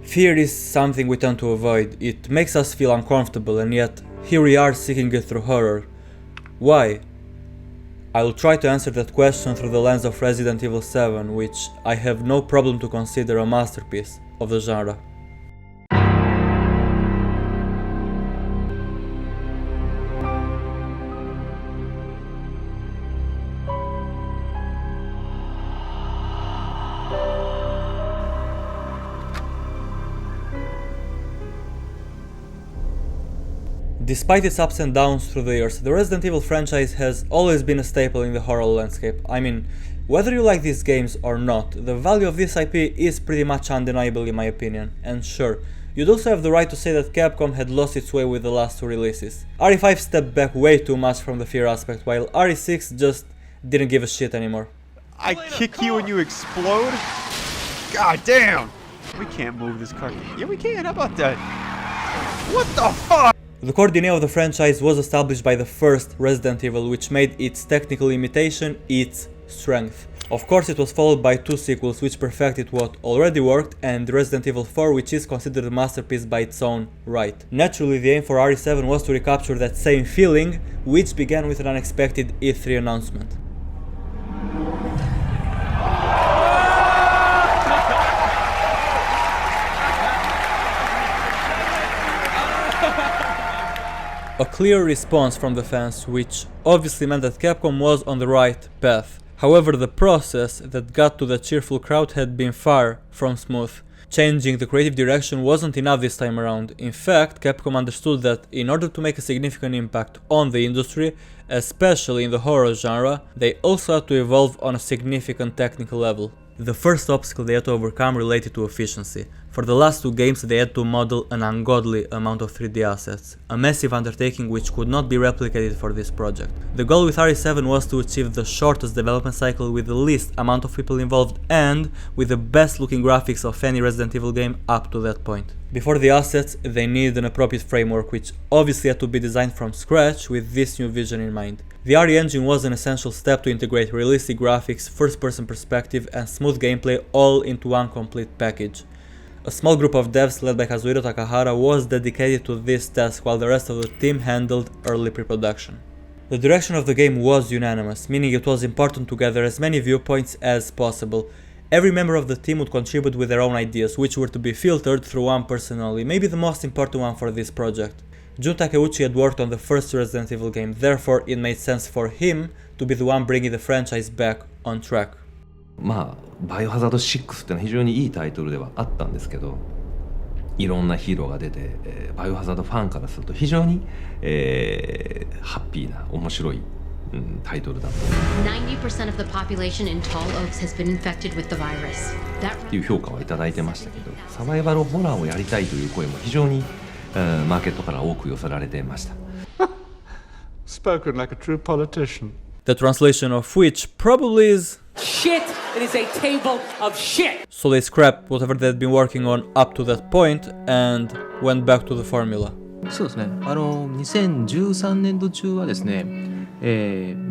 Fear is something we tend to avoid. It makes us feel uncomfortable, and yet here we are seeking it through horror. Why? I will try to answer that question through the lens of Resident Evil 7, which I have no problem to consider a masterpiece of the genre. Despite its ups and downs through the years, the Resident Evil franchise has always been a staple in the horror landscape. I mean, whether you like these games or not, the value of this IP is pretty much undeniable in my opinion. And sure, you'd also have the right to say that Capcom had lost its way with the last two releases. RE5 stepped back way too much from the fear aspect, while RE6 just didn't give a shit anymore. I kick you and you explode? God damn! We can't move this car. Yeah, we can. How about that? What the fuck? The core DNA of the franchise was established by the first Resident Evil, which made its technical limitation its strength. Of course, it was followed by two sequels which perfected what already worked, and Resident Evil 4, which is considered a masterpiece by its own right. Naturally, the aim for RE7 was to recapture that same feeling, which began with an unexpected E3 announcement. A clear response from the fans, which obviously meant that Capcom was on the right path. However, the process that got to the cheerful crowd had been far from smooth. Changing the creative direction wasn't enough this time around. In fact, Capcom understood that in order to make a significant impact on the industry, especially in the horror genre, they also had to evolve on a significant technical level. The first obstacle they had to overcome related to efficiency. For the last two games they had to model an ungodly amount of 3D assets, a massive undertaking which could not be replicated for this project. The goal with RE7 was to achieve the shortest development cycle with the least amount of people involved and with the best looking graphics of any Resident Evil game up to that point. Before the assets, they needed an appropriate framework which obviously had to be designed from scratch with this new vision in mind. The RE engine was an essential step to integrate realistic graphics, first-person perspective and smooth gameplay all into one complete package. A small group of devs led by Kazuhiro Takahara was dedicated to this task while the rest of the team handled early pre-production. The direction of the game was unanimous, meaning it was important to gather as many viewpoints as possible. Every member of the team would contribute with their own ideas, which were to be filtered through one person only, maybe the most important one for this project. Jun Takeuchi had worked on the first Resident Evil game, therefore it made sense for him to be the one bringing the franchise back on track. まあバイオハザード6ってのは非常にいいタイトルではあったんですけど、いろんなヒーローが出て、バイオハザードファンからすると非常に、ハッピーな面白い、タイトルだった。90% of the population in Tall Oaks has been infected with the virus. っていう評価はいただいてましたけど、サバイバルホラーをやりたいという声も非常に、マーケットから多く寄せられていました。Spoken like a true politician. The translation of which probably is shit. It is a table of shit. So they scrapped whatever they had been working on up to that point and went back to the formula. そうですね。2013年度中はですね、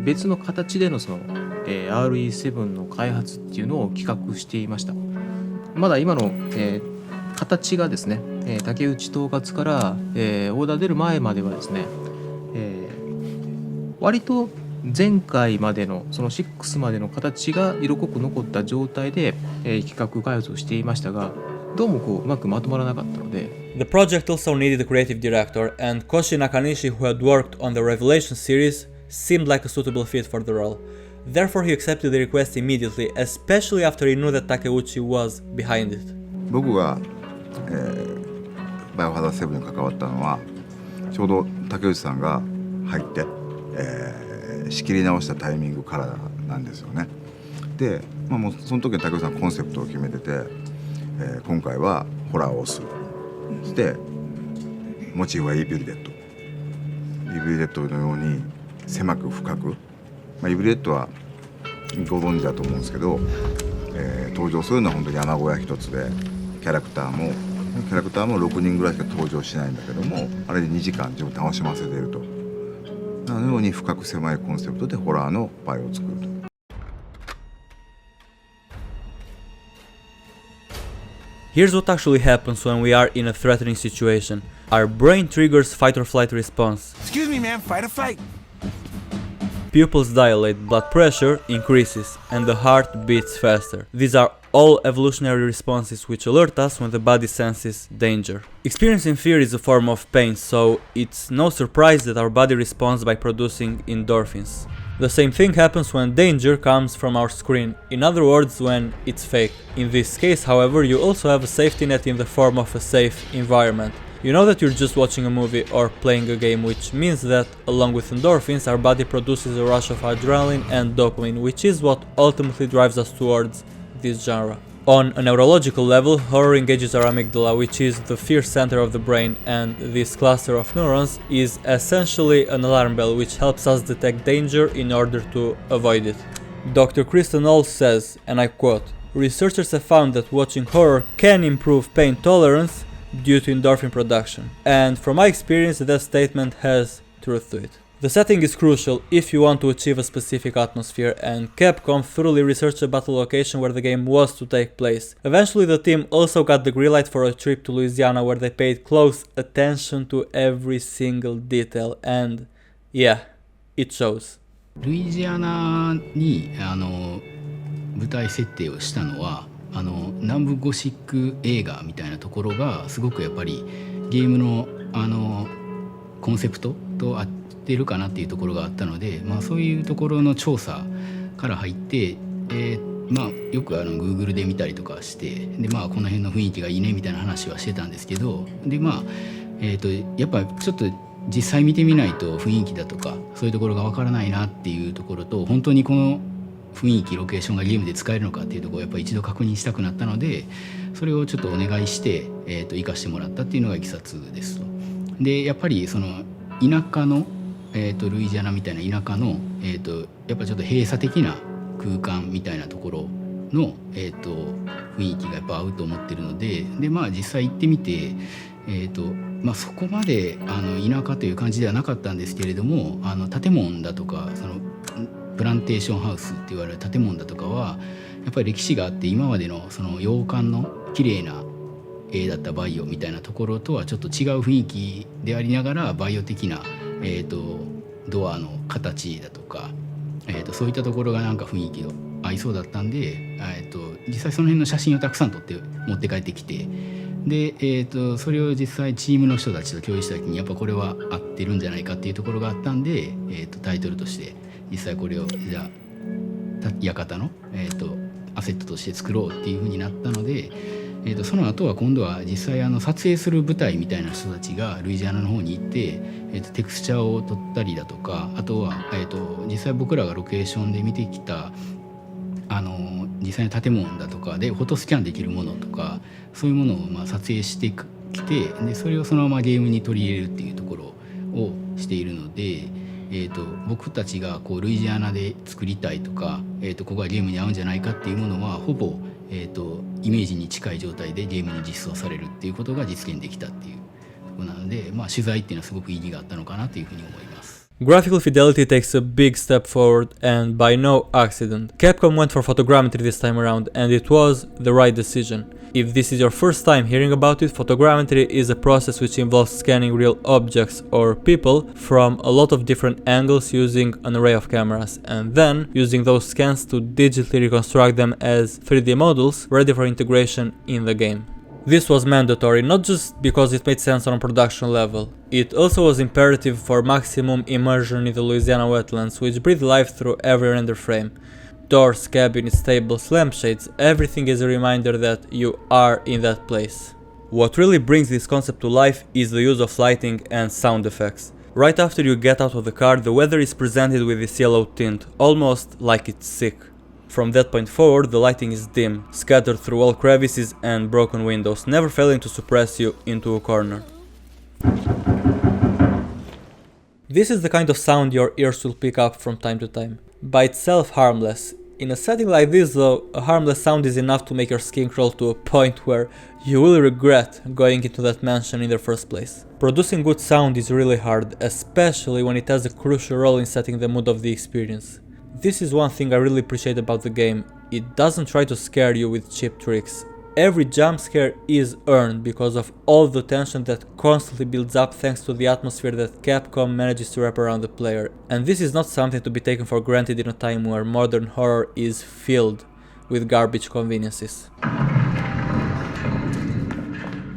別の形でのその、RE7 の開発っていうのを企画していました。まだ今の、形がですね、竹内統括から、オーダー出る前まではですね、割と前回までのその6までの形が色濃く残った状態で、企画開発をしていましたが、どうもうまくまとまらなかったので。The project also needed a creative director, and Koshi Nakanishi, who had worked on the Revelation series, seemed like a suitable fit for the role. Therefore, he accepted the request immediately, especially after he knew that Takeuchi was behind it. 僕が、バイオハザード7に関わったのはちょうど竹内さんが入って、仕切り直したタイミングからなんですよね。で、もうその時に竹内さんコンセプトを決めてて、今回はホラーをする。そしてモチーフはイービルデッド。イービルデッドのように狭く深く、イービルデッドはご存知だと思うんですけど、登場するのは本当に山小屋一つでキャラクターも6人ぐらいしか登場しないんだけども、あれで2時間自分楽しませていると。なのように深く狭いコンセプトでホラーのバイオを作ると。Here's what actually happens when we are in a threatening situation. Our brain triggers fight or flight response. Excuse me, man, fight or flight? Pupils dilate, blood pressure increases, and the heart beats faster. These are all evolutionary responses which alert us when the body senses danger. Experiencing fear is a form of pain, so it's no surprise that our body responds by producing endorphins. The same thing happens when danger comes from our screen, in other words, when it's fake. In this case, however, you also have a safety net in the form of a safe environment. You know that you're just watching a movie or playing a game, which means that, along with endorphins, our body produces a rush of adrenaline and dopamine, which is what ultimately drives us towards this genre. On a neurological level, horror engages our amygdala, which is the fear center of the brain, and this cluster of neurons is essentially an alarm bell which helps us detect danger in order to avoid it. Dr. Kristen Knoll says, and I quote, "Researchers have found that watching horror can improve pain tolerance due to endorphin production." And from my experience, that statement has truth to it. The setting is crucial if you want to achieve a specific atmosphere, and Capcom thoroughly researched the battle location where the game was to take place. Eventually the team also got the green light for a trip to Louisiana where they paid close attention to every single detail, and yeah, it shows. ルイジアナに舞台設定をしたのは南部ゴシック映画みたいなところがすごくやっぱりゲームのコンセプトと合ってるかなっていうところがあったので、そういうところの調査から入って、よくGoogle で見たりとかしてで、この辺の雰囲気がいいねみたいな話はしてたんですけど、でやっぱちょっと実際見てみないと雰囲気だとかそういうところがわからないなっていうところと、本当にこの雰囲気ロケーションがゲームで使えるのかっていうところをやっぱり一度確認したくなったので、それをちょっとお願いして、活かしてもらったっていうのがいきさつですと。でやっぱりその田舎の、ルイジアナみたいな田舎の、やっぱちょっと閉鎖的な空間みたいなところの、雰囲気がやっぱ合うと思ってるので、実際行ってみて、そこまで田舎という感じではなかったんですけれども、建物だとかそのプランテーションハウスって言われる建物だとかはやっぱり歴史があって、今までのその洋館の綺麗な絵だったバイオみたいなところとはちょっと違う雰囲気でありながら、バイオ的な、ドアの形だとか、そういったところがなんか雰囲気が合いそうだったんで、実際その辺の写真をたくさん撮って持って帰ってきて、で、それを実際チームの人たちと共有した時にやっぱこれは合ってるんじゃないかっていうところがあったんで、タイトルとして実際これをじゃあ館の、アセットとして作ろうっていう風になったので、その後は今度は実際撮影する舞台みたいな人たちがルイジアナの方に行って、テクスチャーを撮ったりだとか、あとは、実際僕らがロケーションで見てきた実際の建物だとかでフォトスキャンできるものとか、そういうものを撮影してきて、でそれをそのままゲームに取り入れるっていうところをしているので、僕たちがこうルイジアナで作りたいとか、ここがゲームに合うんじゃないかっていうものはほぼ、イメージに近い状態でゲームに実装されるっていうことが実現できたっていうところなので、取材っていうのはすごく意義があったのかなというふうに思います。Graphical fidelity takes a big step forward, and by no accident. Capcom went for photogrammetry this time around, and it was the right decision. If this is your first time hearing about it, photogrammetry is a process which involves scanning real objects or people from a lot of different angles using an array of cameras, and then using those scans to digitally reconstruct them as 3D models ready for integration in the game. This was mandatory, not just because it made sense on a production level. It also was imperative for maximum immersion in the Louisiana wetlands, which breathe life through every render frame. Doors, cabinets, tables, lampshades, everything is a reminder that you are in that place. What really brings this concept to life is the use of lighting and sound effects. Right after you get out of the car, the weather is presented with this yellow tint, almost like it's sick. From that point forward, the lighting is dim, scattered through all crevices and broken windows, never failing to suppress you into a corner. This is the kind of sound your ears will pick up from time to time. By itself harmless. In a setting like this though, a harmless sound is enough to make your skin crawl to a point where you will regret going into that mansion in the first place. Producing good sound is really hard, especially when it has a crucial role in setting the mood of the experience. This is one thing I really appreciate about the game. It doesn't try to scare you with cheap tricks. every jump scare is earned because of all the tension that constantly builds up thanks to the atmosphere that Capcom manages to wrap around the player, and this is not something to be taken for granted in a time where modern horror is filled with garbage conveniences.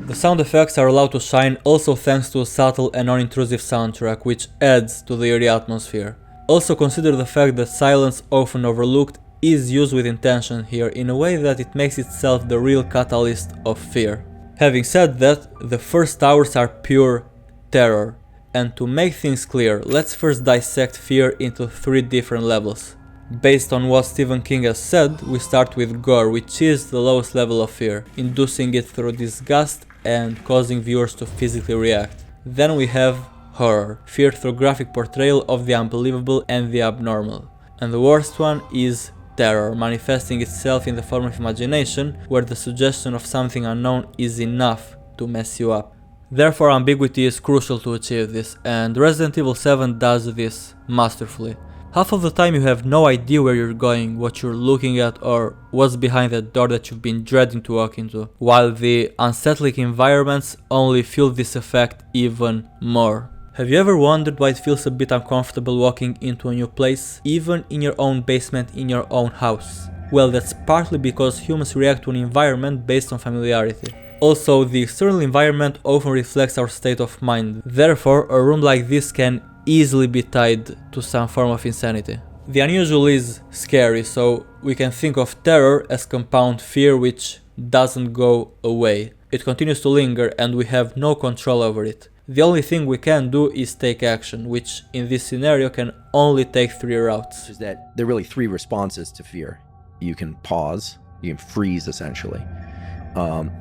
The sound effects are allowed to shine also thanks to a subtle and non-intrusive soundtrack which adds to the eerie atmosphere. Also consider the fact that silence, often overlooked, is used with intention here in a way that it makes itself the real catalyst of fear. Having said that, the first hours are pure terror, and to make things clear, let's first dissect fear into 3 different levels. Based on what Stephen King has said, we start with gore, which is the lowest level of fear, inducing it through disgust and causing viewers to physically react. Then we have horror, fear through graphic portrayal of the unbelievable and the abnormal. And the worst one is terror, manifesting itself in the form of imagination, where the suggestion of something unknown is enough to mess you up. Therefore, ambiguity is crucial to achieve this, and Resident Evil 7 does this masterfully. Half of the time you have no idea where you're going, what you're looking at, or what's behind that door that you've been dreading to walk into, while the unsettling environments only fuel this effect even more. Have you ever wondered why it feels a bit uncomfortable walking into a new place, even in your own basement in your own house? Well, that's partly because humans react to an environment based on familiarity. Also, the external environment often reflects our state of mind, therefore a room like this can easily be tied to some form of insanity. The unusual is scary, so we can think of terror as compound fear which doesn't go away. It continues to linger and we have no control over it. The only thing we can do is take action, which in this scenario can only take 3 routes. Is that there are really 3 responses to fear. You can pause, you can freeze essentially,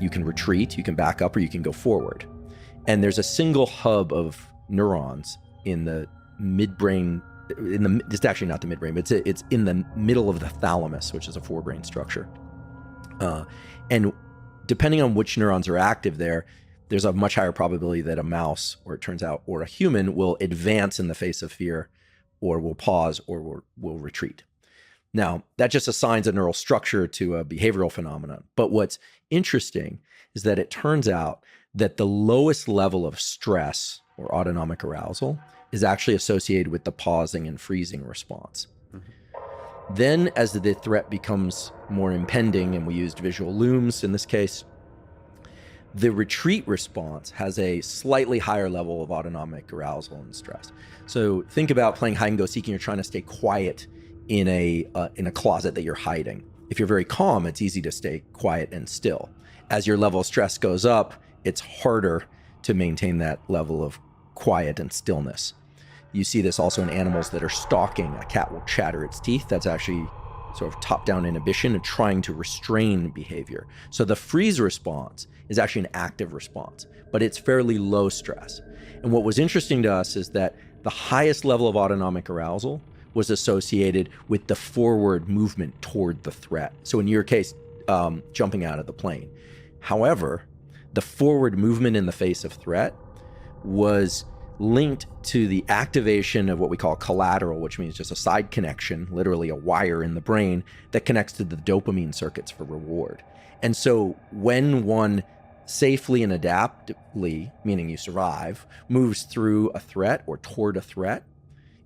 you can retreat, you can back up, or you can go forward. And there's a single hub of neurons in the midbrain, it's actually not the midbrain, but it's in the middle of the thalamus, which is a forebrain structure. And depending on which neurons are active there's a much higher probability that a mouse, or it turns out, or a human will advance in the face of fear, or will pause, or will retreat. Now, that just assigns a neural structure to a behavioral phenomenon. But what's interesting is that it turns out that the lowest level of stress or autonomic arousal is actually associated with the pausing and freezing response. Mm-hmm. Then as the threat becomes more impending, and we used visual looms in this case, the retreat response has a slightly higher level of autonomic arousal and stress. So think about playing hide and go seek and you're trying to stay quiet in a closet that you're hiding. If you're very calm, it's easy to stay quiet and still. As your level of stress goes up, it's harder to maintain that level of quiet and stillness. You see this also in animals that are stalking. A cat will chatter its teeth. That's actually sort of top-down inhibition and trying to restrain behavior. So the freeze response is actually an active response, but it's fairly low stress. And what was interesting to us is that the highest level of autonomic arousal was associated with the forward movement toward the threat. So in your case, jumping out of the plane. However, the forward movement in the face of threat was linked to the activation of what we call collateral, which means just a side connection, literally a wire in the brain that connects to the dopamine circuits for reward. And so when one safely and adaptively, meaning you survive, moves through a threat or toward a threat,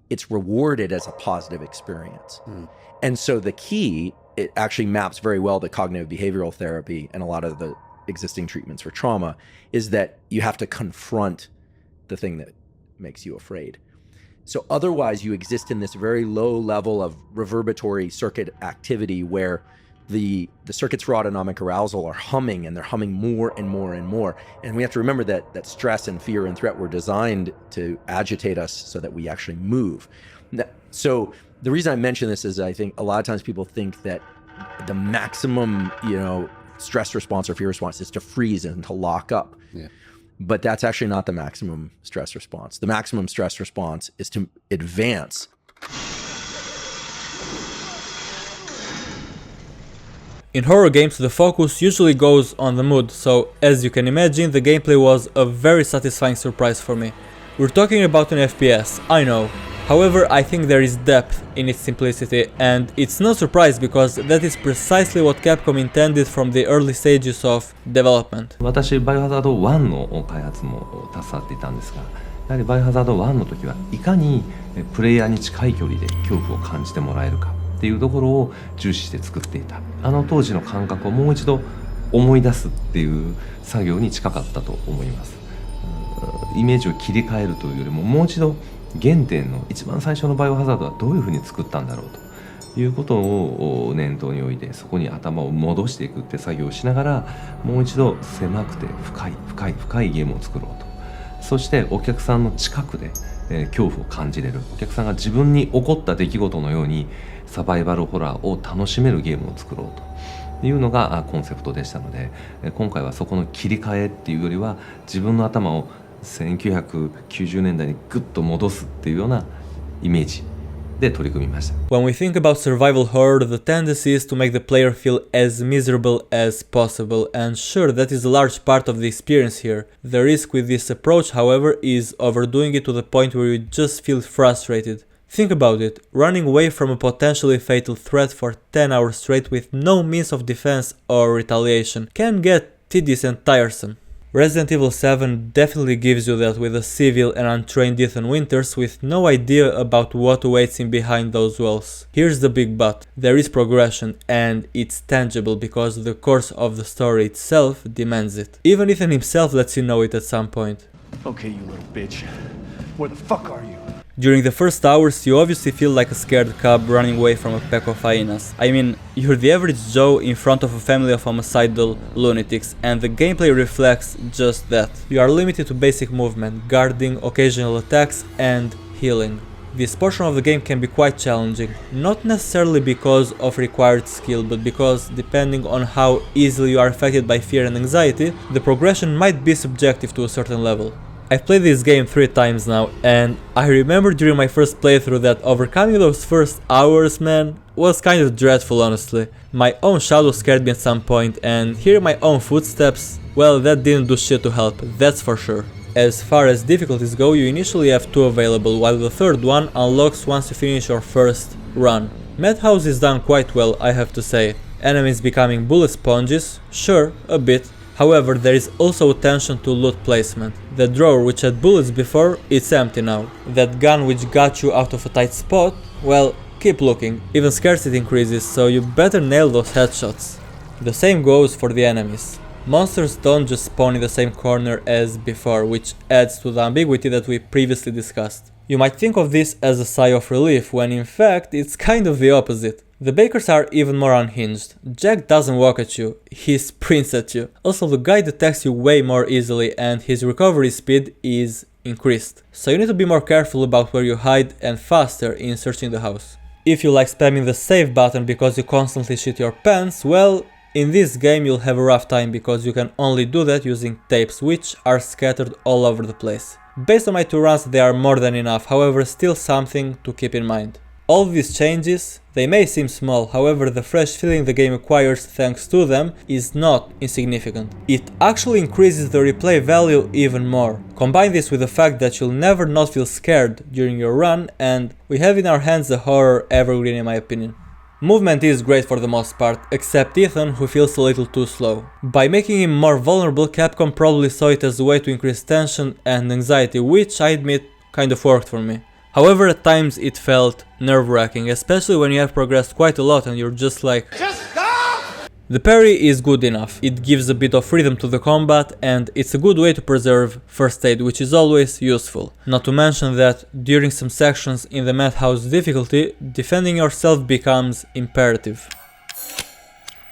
it's rewarded as a positive experience. And so the key, it actually maps very well to cognitive behavioral therapy and a lot of the existing treatments for trauma, is that you have to confront the thing that makes you afraid. So otherwise you exist in this very low level of reverberatory circuit activity where the circuits for autonomic arousal are humming, and they're humming more and more and more. And we have to remember that stress and fear and threat were designed to agitate us so that we actually move. So the reason I mention this is I think a lot of times people think that the maximum, stress response or fear response is to freeze and to lock up. Yeah. But that's actually not the maximum stress response. The maximum stress response is to advance. In horror games, the focus usually goes on the mood, so as you can imagine, the gameplay was a very satisfying surprise for me. We're talking about an FPS, I know. However, I think there is depth in its simplicity, and it's no surprise because that is precisely what Capcom intended from the early stages of development. 私、バイオハザード1の開発も携わっていたんですが、やはりバイオハザード1の時はいかにプレイヤーに近い距離で恐怖を感じてもらえるかっていうところを重視して作っていた。あの当時の感覚をもう一度思い出すっていう作業に近かったと思います。イメージを切り替えるというよりももう一度原点の一番最初のバイオハザードはどういうふうに作ったんだろうということを念頭に置いて、そこに頭を戻していくって作業をしながらもう一度狭くて深いゲームを作ろうと。そしてお客さんの近くで、恐怖を感じれる、お客さんが自分に起こった出来事のようにサバイバルホラーを楽しめるゲームを作ろうというのがコンセプトでしたので、今回はそこの切り替えっていうよりは自分の頭を1990年代にグッと戻すっていうようなイメージで取り組みました。 When we think about survival horror, the tendency is to make the player feel as miserable as possible, and sure, that is a large part of the experience here. The risk with this approach, however, is overdoing it to the point where you just feel frustrated. Think about it, running away from a potentially fatal threat for 10 hours straight with no means of defense or retaliation can get tedious and tiresome. Resident Evil 7 definitely gives you that with a civil and untrained Ethan Winters with no idea about what awaits him behind those walls. Here's the big but, there is progression and it's tangible because the course of the story itself demands it. Even Ethan himself lets you know it at some point. Okay, you little bitch. Where the fuck are you? During the first hours, you obviously feel like a scared cub running away from a pack of hyenas. I mean, you're the average Joe in front of a family of homicidal lunatics, and the gameplay reflects just that. You are limited to basic movement, guarding, occasional attacks, and healing. This portion of the game can be quite challenging, not necessarily because of required skill, but because, depending on how easily you are affected by fear and anxiety, the progression might be subjective to a certain level. I've played this game 3 times now, and I remember during my first playthrough that overcoming those first hours, man, was kind of dreadful, honestly. My own shadow scared me at some point, and hearing my own footsteps, well, that didn't do shit to help, that's for sure. As far as difficulties go, you initially have 2 available, while the third one unlocks once you finish your first run. Madhouse is done quite well, I have to say. Enemies becoming bullet sponges, sure, a bit. However, there is also attention to loot placement. The drawer which had bullets before, it's empty now. That gun which got you out of a tight spot, well, keep looking. Even scarcity increases, so you better nail those headshots. The same goes for the enemies. Monsters don't just spawn in the same corner as before, which adds to the ambiguity that we previously discussed. You might think of this as a sigh of relief, when in fact it's kind of the opposite. The bakers are even more unhinged. Jack doesn't walk at you, he sprints at you. Also, the guy detects you way more easily and his recovery speed is increased. So you need to be more careful about where you hide and faster in searching the house. If you like spamming the save button because you constantly shit your pants, well, in this game you'll have a rough time because you can only do that using tapes which are scattered all over the place. Based on my 2 runs they are more than enough, however still something to keep in mind. All these changes, they may seem small, however the fresh feeling the game acquires thanks to them is not insignificant. It actually increases the replay value even more. Combine this with the fact that you'll never not feel scared during your run, and we have in our hands the horror evergreen in my opinion. Movement is great for the most part, except Ethan, who feels a little too slow. By making him more vulnerable, Capcom probably saw it as a way to increase tension and anxiety, which I admit kind of worked for me. However, at times it felt nerve-wracking, especially when you have progressed quite a lot and you're just like, just stop! The parry is good enough, it gives a bit of freedom to the combat and it's a good way to preserve first aid, which is always useful. Not to mention that during some sections in the Madhouse difficulty, defending yourself becomes imperative.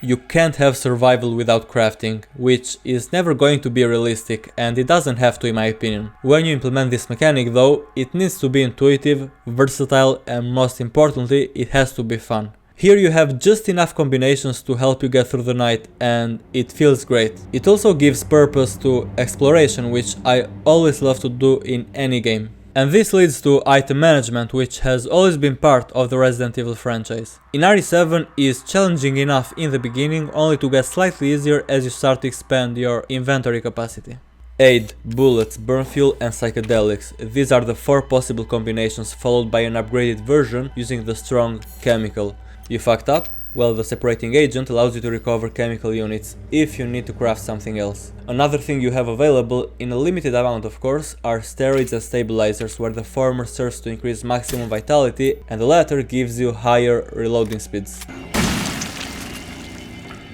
You can't have survival without crafting, which is never going to be realistic, and it doesn't have to in my opinion. When you implement this mechanic though, it needs to be intuitive, versatile, and most importantly, it has to be fun. Here you have just enough combinations to help you get through the night, and it feels great. It also gives purpose to exploration, which I always love to do in any game. And this leads to item management, which has always been part of the Resident Evil franchise. In RE7 is challenging enough in the beginning, only to get slightly easier as you start to expand your inventory capacity. Aid, bullets, burn fuel and psychedelics. These are the 4 possible combinations, followed by an upgraded version using the strong chemical. You fucked up? Well, the separating agent allows you to recover chemical units if you need to craft something else. Another thing you have available, in a limited amount of course, are steroids and stabilizers, where the former serves to increase maximum vitality and the latter gives you higher reloading speeds.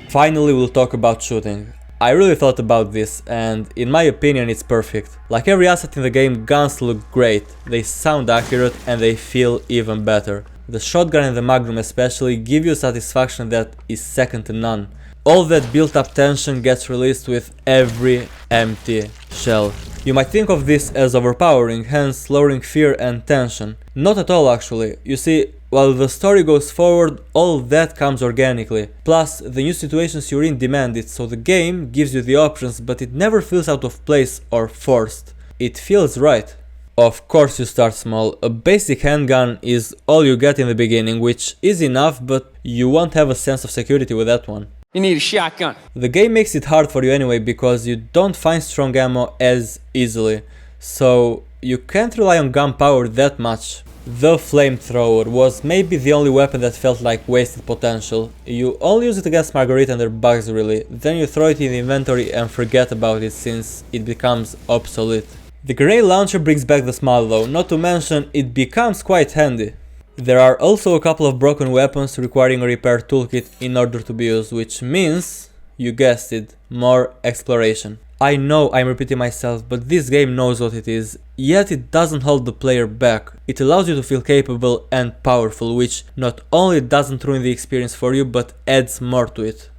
Finally, we'll talk about shooting. I really thought about this, and in my opinion it's perfect. Like every asset in the game, guns look great, they sound accurate and they feel even better. The shotgun and the magnum especially give you satisfaction that is second to none. All that built up tension gets released with every empty shell. You might think of this as overpowering, hence lowering fear and tension. Not at all actually. You see, while the story goes forward, all that comes organically. Plus, the new situations you're in demand it, so the game gives you the options, but it never feels out of place or forced. It feels right. Of course you start small. A basic handgun is all you get in the beginning, which is enough, but you won't have a sense of security with that one. You need a shotgun. The game makes it hard for you anyway because you don't find strong ammo as easily, so you can't rely on gunpowder that much. The flamethrower was maybe the only weapon that felt like wasted potential. You only use it against Marguerite and her bugs really, then you throw it in the inventory and forget about it since it becomes obsolete. The grenade launcher brings back the smile though, not to mention it becomes quite handy. There are also a couple of broken weapons requiring a repair toolkit in order to be used, which means, you guessed it, more exploration. I know I'm repeating myself, but this game knows what it is, yet it doesn't hold the player back. It allows you to feel capable and powerful, which not only doesn't ruin the experience for you, but adds more to it.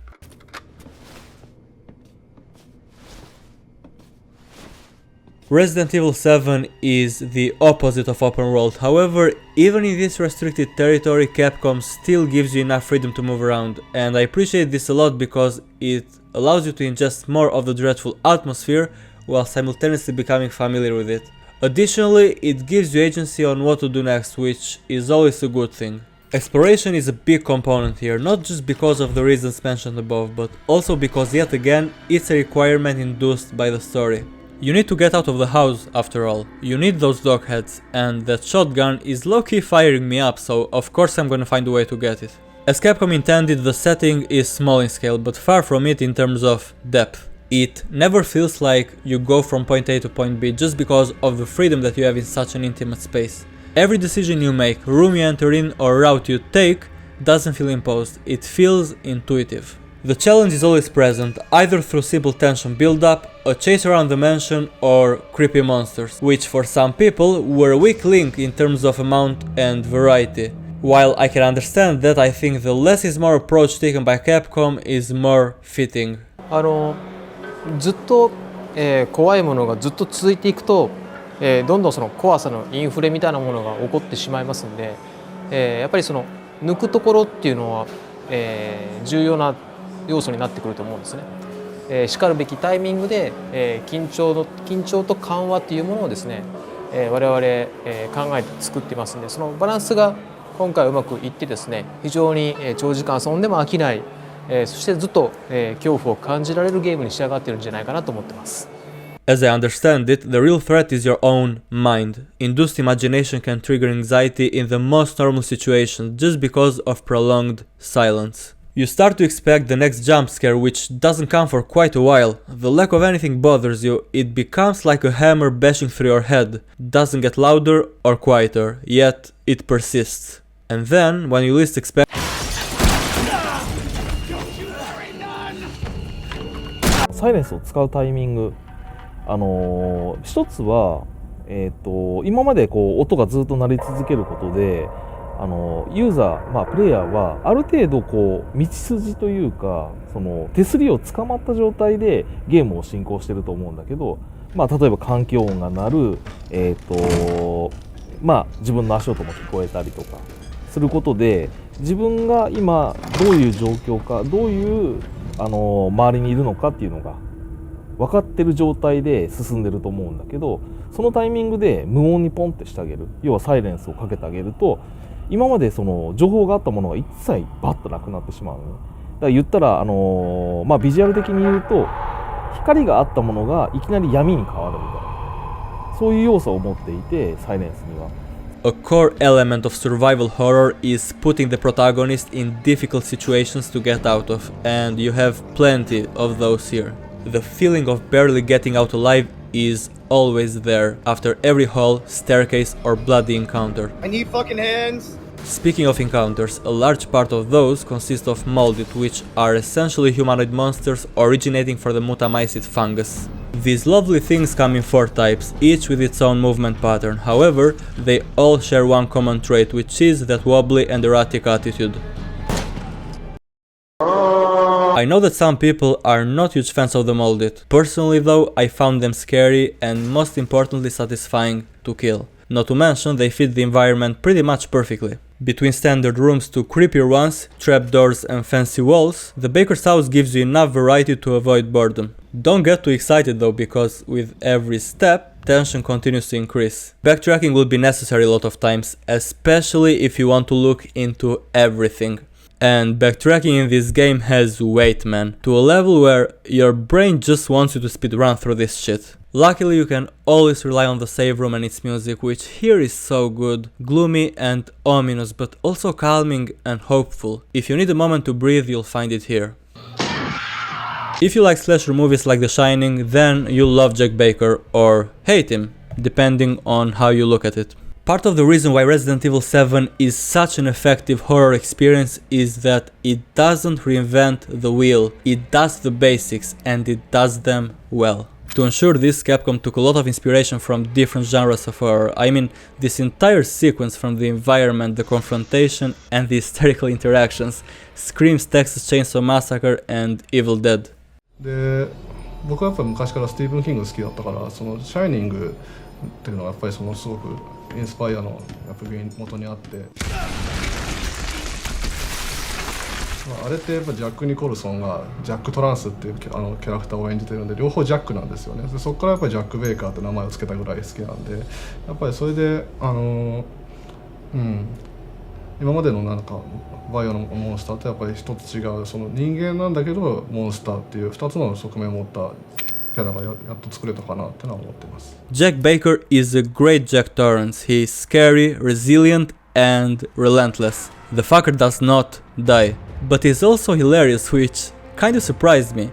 Resident Evil 7 is the opposite of open world, however, even in this restricted territory, Capcom still gives you enough freedom to move around, and I appreciate this a lot because it allows you to ingest more of the dreadful atmosphere while simultaneously becoming familiar with it. Additionally, it gives you agency on what to do next, which is always a good thing. Exploration is a big component here, not just because of the reasons mentioned above, but also because yet again, it's a requirement induced by the story. You need to get out of the house, after all. You need those dog heads, and that shotgun is low-key firing me up, so of course I'm gonna find a way to get it. As Capcom intended, the setting is small in scale, but far from it in terms of depth. It never feels like you go from point A to point B just because of the freedom that you have in such an intimate space. Every decision you make, room you enter in or route you take, doesn't feel imposed, it feels intuitive. The challenge is always present, either through simple tension build-up, a chase around the mansion, or creepy monsters, which for some people were a weak link in terms of amount and variety. While I can understand that, I think the less is more approach taken by Capcom is more fitting. ずっと、怖いものがずっと続いていくと、どんどんその怖さのインフレみたいなものが起こってしまいますんで、やっぱりその抜くところっていうのは、重要な要素になってくると思うんですね。しかるべきタイミングで、緊張と緩和っていうものをですね、我々、考えて作っていますんで、そのバランスが今回うまくいってですね、非常に長時間遊んでも飽きない、そしてずっと、恐怖を感じられるゲームに仕上がっているんじゃないかなと思ってます。As I understand it, the real threat is your own mind. Induced imagination can trigger anxiety in the most normal situations just because of prolonged silence. You start to expect the next jump scare, which doesn't come for quite a while. The lack of anything bothers you, it becomes like a hammer bashing through your head. Doesn't get louder or quieter, yet it persists. And then, when you least expect... サイレンスを使うタイミング、一つは、今までこう音がずっと鳴り続けることで、ユーザー、プレイヤーはある程度こう道筋というか、その手すりを捕まった状態でゲームを進行してると思うんだけど、例えば環境音が鳴る、自分の足音も聞こえたりとかすることで、自分が今どういう状況か、どういう周りにいるのかっていうのが分かってる状態で進んでると思うんだけど、そのタイミングで無音にポンってしてあげる、要はサイレンスをかけてあげると、今までその情報があったものが一切バッとなくなってしまうのね。だから言ったらビジュアル的に言うと光があったものがいきなり闇に変わるみたいな、そういう要素を持っていて、サイレンスには。A core element of survival horror is putting the protagonist in difficult situations to get out of, and you have plenty of those here. The feeling of barely getting out alive is always there after every hall, staircase or bloody encounter. I need fucking hands! Speaking of encounters, a large part of those consist of molded, which are essentially humanoid monsters originating from the mutamycete fungus. These lovely things come in 4 types, each with its own movement pattern. However, they all share one common trait, which is that wobbly and erratic attitude. I know that some people are not huge fans of the molded. Personally though, I found them scary and most importantly satisfying to kill. Not to mention, they fit the environment pretty much perfectly. Between standard rooms to creepier ones, trapdoors and fancy walls, the baker's house gives you enough variety to avoid boredom. Don't get too excited though, because with every step, tension continues to increase. Backtracking will be necessary a lot of times, especially if you want to look into everything. And backtracking in this game has weight, man, to a level where your brain just wants you to speedrun through this shit. Luckily you can always rely on the save room and its music, which here is so good, gloomy and ominous, but also calming and hopeful. If you need a moment to breathe, you'll find it here. If you like slasher movies like The Shining, then you'll love Jack Baker or hate him, depending on how you look at it. Part of the reason why Resident Evil 7 is such an effective horror experience is that it doesn't reinvent the wheel, it does the basics and it does them well. To ensure this, Capcom took a lot of inspiration from different genres of horror. I mean, this entire sequence, from the environment, the confrontation and the hysterical interactions, screams Texas Chainsaw Massacre and Evil Dead. で、僕はやっぱり昔からスティーブン・キング好きだったから、そのシャイニングっていうのがやっぱりそのすごくインスパイアのやっぱ元にあって、あれってやっぱジャック・ニコルソンがジャック・トランスっていうキャラクターを演じてるんで、両方ジャックなんですよね。でそこからやっぱりジャック・ベイカーって名前を付けたぐらい好きなんで、やっぱりそれで今までのなんかバイオのモンスターとやっぱり一つ違う、その人間なんだけどモンスターっていう2つの側面を持ったキャラがやっと作れたかなってのは思ってます。Jack Baker is a great Jack Torrance. He is scary, resilient and relentless. The fucker does not die. But he's also hilarious, which kinda surprised me.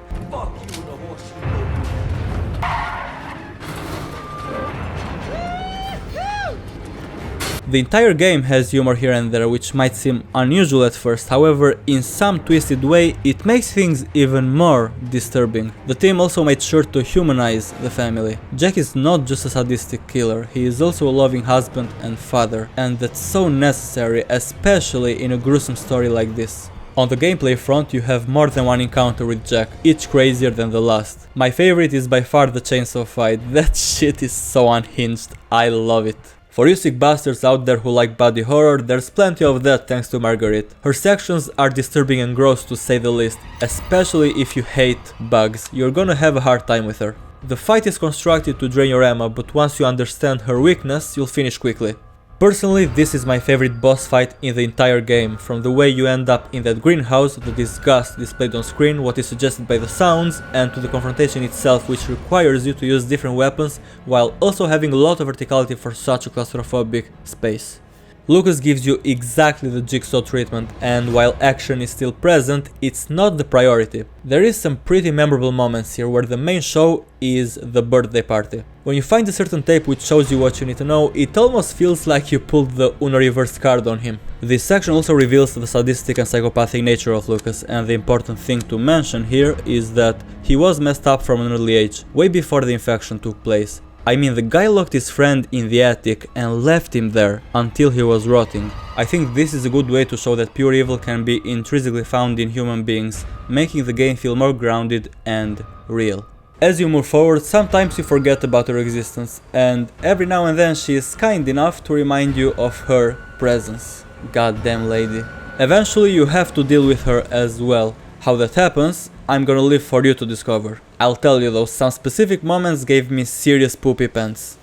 The entire game has humor here and there, which might seem unusual at first. However, in some twisted way, it makes things even more disturbing. The team also made sure to humanize the family. Jack is not just a sadistic killer, he is also a loving husband and father, and that's so necessary, especially in a gruesome story like this. On the gameplay front, you have more than one encounter with Jack, each crazier than the last. My favorite is by far the chainsaw fight. That shit is so unhinged, I love it. For you sick bastards out there who like body horror, there's plenty of that thanks to Marguerite. Her sections are disturbing and gross to say the least, especially if you hate bugs, you're gonna have a hard time with her. The fight is constructed to drain your ammo, but once you understand her weakness, you'll finish quickly. Personally, this is my favorite boss fight in the entire game, from the way you end up in that greenhouse, the disgust displayed on screen, what is suggested by the sounds, and to the confrontation itself, which requires you to use different weapons while also having a lot of verticality for such a claustrophobic space. Lucas gives you exactly the Jigsaw treatment, and while action is still present, it's not the priority. There is some pretty memorable moments here where the main show is the birthday party. When you find a certain tape which shows you what you need to know, it almost feels like you pulled the Uno reverse card on him. This section also reveals the sadistic and psychopathic nature of Lucas, and the important thing to mention here is that he was messed up from an early age, way before the infection took place. I mean, the guy locked his friend in the attic and left him there until he was rotting. I think this is a good way to show that pure evil can be intrinsically found in human beings, making the game feel more grounded and real. As you move forward, sometimes you forget about her existence, and every now and then she is kind enough to remind you of her presence. Goddamn lady. Eventually you have to deal with her as well. How that happens, I'm gonna leave for you to discover. I'll tell you though, some specific moments gave me serious poopy pants.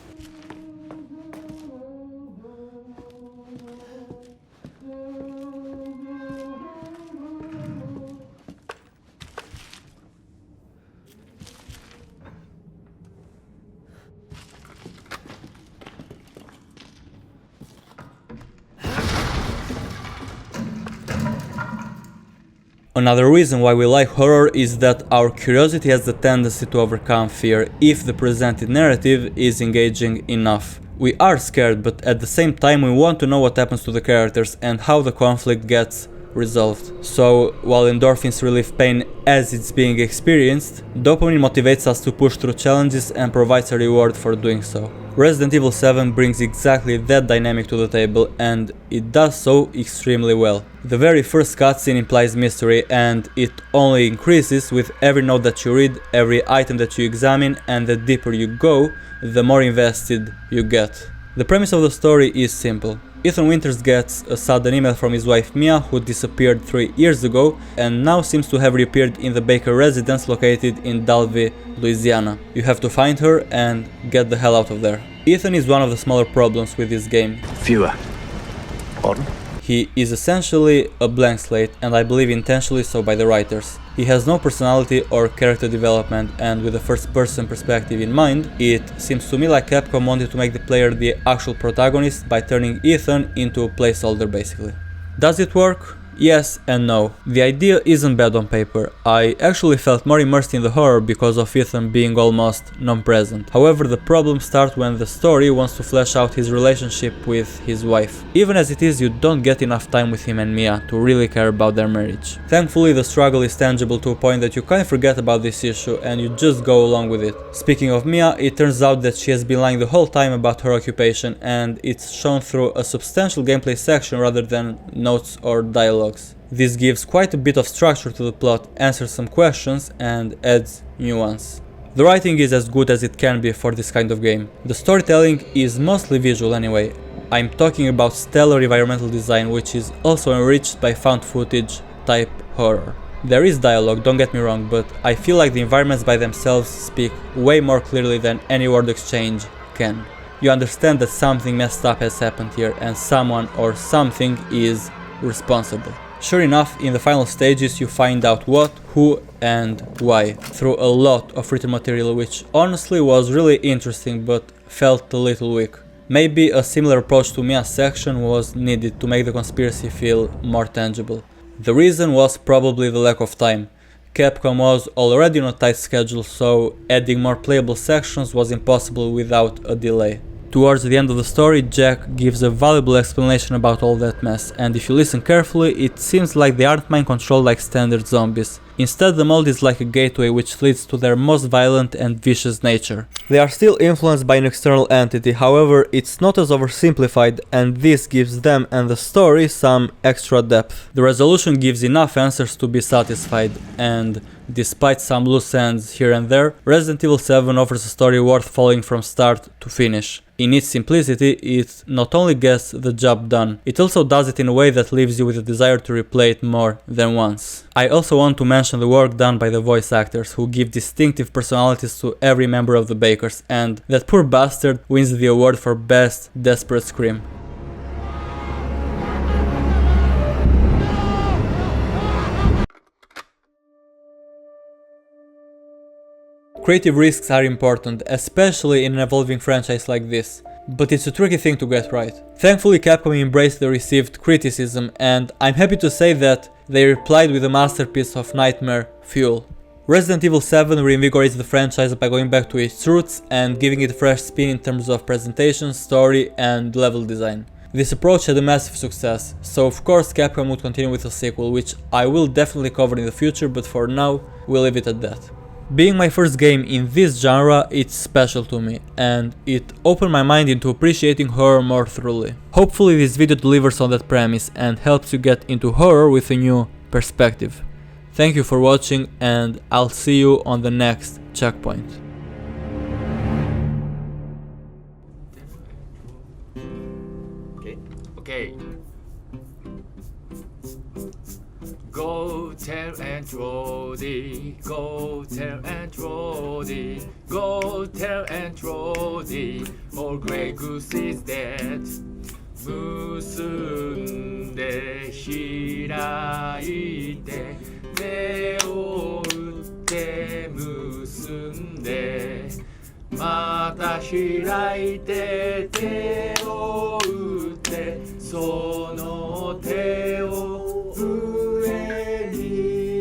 Another reason why we like horror is that our curiosity has the tendency to overcome fear if the presented narrative is engaging enough. We are scared, but at the same time we want to know what happens to the characters and how the conflict gets resolved. So, while endorphins relieve pain as it's being experienced, dopamine motivates us to push through challenges and provides a reward for doing so. Resident Evil 7 brings exactly that dynamic to the table, and it does so extremely well. The very first cutscene implies mystery, and it only increases with every note that you read, every item that you examine, and the deeper you go, the more invested you get. The premise of the story is simple. Ethan Winters gets a sudden email from his wife Mia, who disappeared 3 years ago and now seems to have reappeared in the Baker residence located in Dalvey, Louisiana. You have to find her and get the hell out of there. Ethan is one of the smaller problems with this game. Fewer. Pardon? He is essentially a blank slate, and I believe intentionally so by the writers. He has no personality or character development, and with a first-person perspective in mind, it seems to me like Capcom wanted to make the player the actual protagonist by turning Ethan into a placeholder basically. Does it work? Yes and no. The idea isn't bad on paper. I actually felt more immersed in the horror because of Ethan being almost non-present. However, the problems start when the story wants to flesh out his relationship with his wife. Even as it is, you don't get enough time with him and Mia to really care about their marriage. Thankfully, the struggle is tangible to a point that you kind of forget about this issue and you just go along with it. Speaking of Mia, it turns out that she has been lying the whole time about her occupation, and it's shown through a substantial gameplay section rather than notes or dialogue. This gives quite a bit of structure to the plot, answers some questions, and adds nuance. The writing is as good as it can be for this kind of game. The storytelling is mostly visual anyway. I'm talking about stellar environmental design, which is also enriched by found footage type horror. There is dialogue, don't get me wrong, but I feel like the environments by themselves speak way more clearly than any word exchange can. You understand that something messed up has happened here and someone or something is responsible. Sure enough, in the final stages you find out what, who and why through a lot of written material, which honestly was really interesting but felt a little weak. Maybe a similar approach to Mia's section was needed to make the conspiracy feel more tangible. The reason was probably the lack of time. Capcom was already on a tight schedule, so adding more playable sections was impossible without a delay. Towards the end of the story, Jack gives a valuable explanation about all that mess, and if you listen carefully, it seems like they aren't mind-controlled like standard zombies. Instead, the mold is like a gateway which leads to their most violent and vicious nature. They are still influenced by an external entity, however, it's not as oversimplified, and this gives them and the story some extra depth. The resolution gives enough answers to be satisfied, and despite some loose ends here and there, Resident Evil 7 offers a story worth following from start to finish. In its simplicity, it not only gets the job done, it also does it in a way that leaves you with a desire to replay it more than once. I also want to mention the work done by the voice actors, who give distinctive personalities to every member of the Bakers, and that poor bastard wins the award for Best Desperate Scream. Creative risks are important, especially in an evolving franchise like this, but it's a tricky thing to get right. Thankfully, Capcom embraced the received criticism, and I'm happy to say that they replied with a masterpiece of nightmare fuel. Resident Evil 7 reinvigorates the franchise by going back to its roots and giving it a fresh spin in terms of presentation, story and level design. This approach had a massive success, so of course Capcom would continue with a sequel, which I will definitely cover in the future, but for now, we'll leave it at that. Being my first game in this genre, it's special to me, and it opened my mind into appreciating horror more thoroughly. Hopefully this video delivers on that premise and helps you get into horror with a new perspective. Thank you for watching, and I'll see you on the next checkpoint. Okay. Go tell Aunt Rhodey, go tell Aunt Rhodey, go tell Aunt Rhodey, old Grey Goose is dead. 結んで開いて手を打って結んでまた開いて手を打ってその手を上に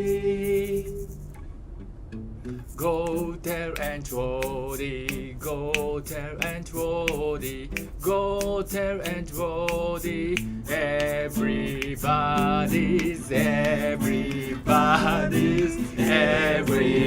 Roddy, go tell Aunt Roddy, go tell Aunt Roddy, everybody's, everybody's, everybody's,